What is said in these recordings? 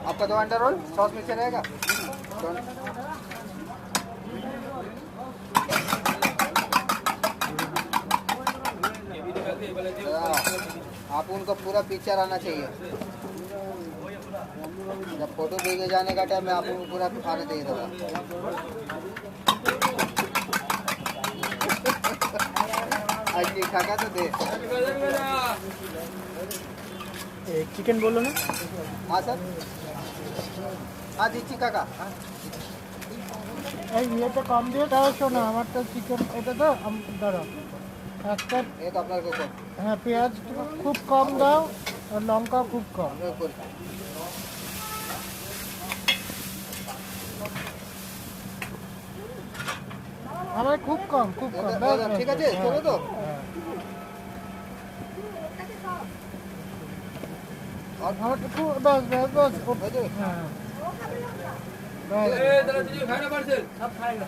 आपका 2 अंडा role sauce में से रहेगा। आप उनको पूरा पिक्चर आना चाहिए। जब फोटो भेजे जाने का टाइम में आप उनको पूरा आना चाहिए था। आज खाका तो दे। चिकन बोलो ना। हाँ सर। हाँ दीची काका। ये तो कम दिए था शोना हमारे तो चिकन এটা তো ধরো একটা এই তো আপনার কত হ্যাঁ পেঁয়াজ খুব কম দাও আর লঙ্কা খুব কম আমার খুব কম ঠিক আছে চলো তো और बस बस बस हां ए दादा तुझे खाना पड़ছে सब खाएगा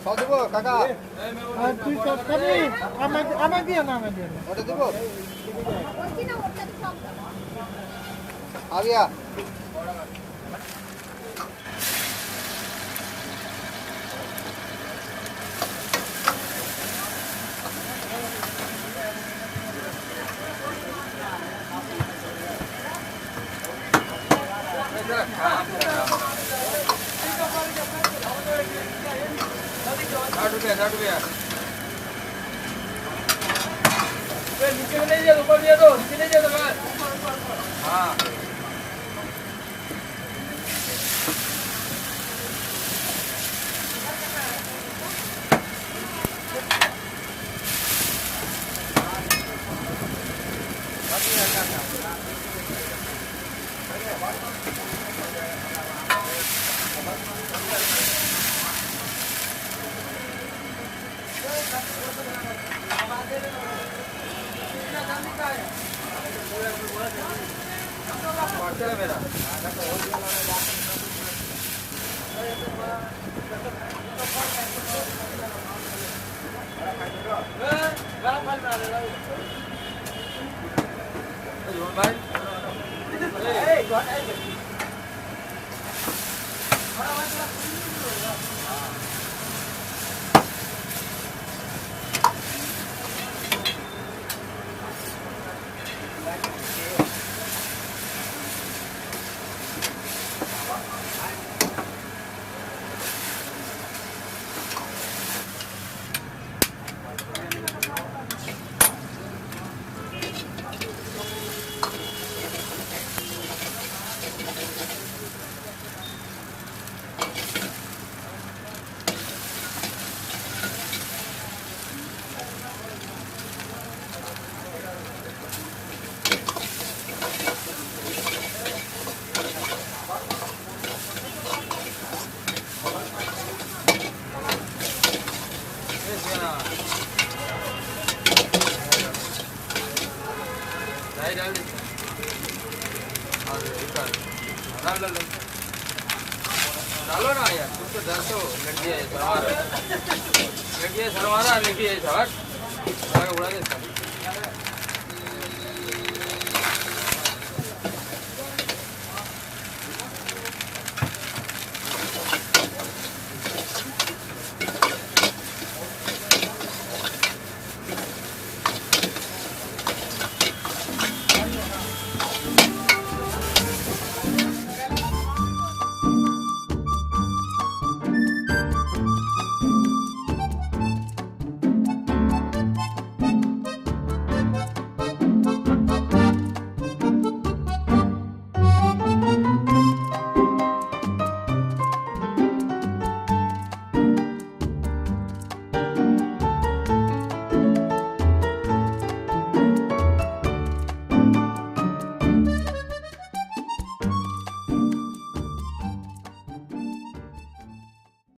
খাও দেবো কাকা আর তুই তরকারি আমাকে দিও না ওটা দেবো আবিয়া ₹60 नीचे में नहीं दिया ऊपर दिया तो नीचे नहीं दिया तो हाँ मेरा डालो ना यार तुम तो 10 लड़की है सरवारा लड़की है सरवारा लड़की है सर उड़ा दे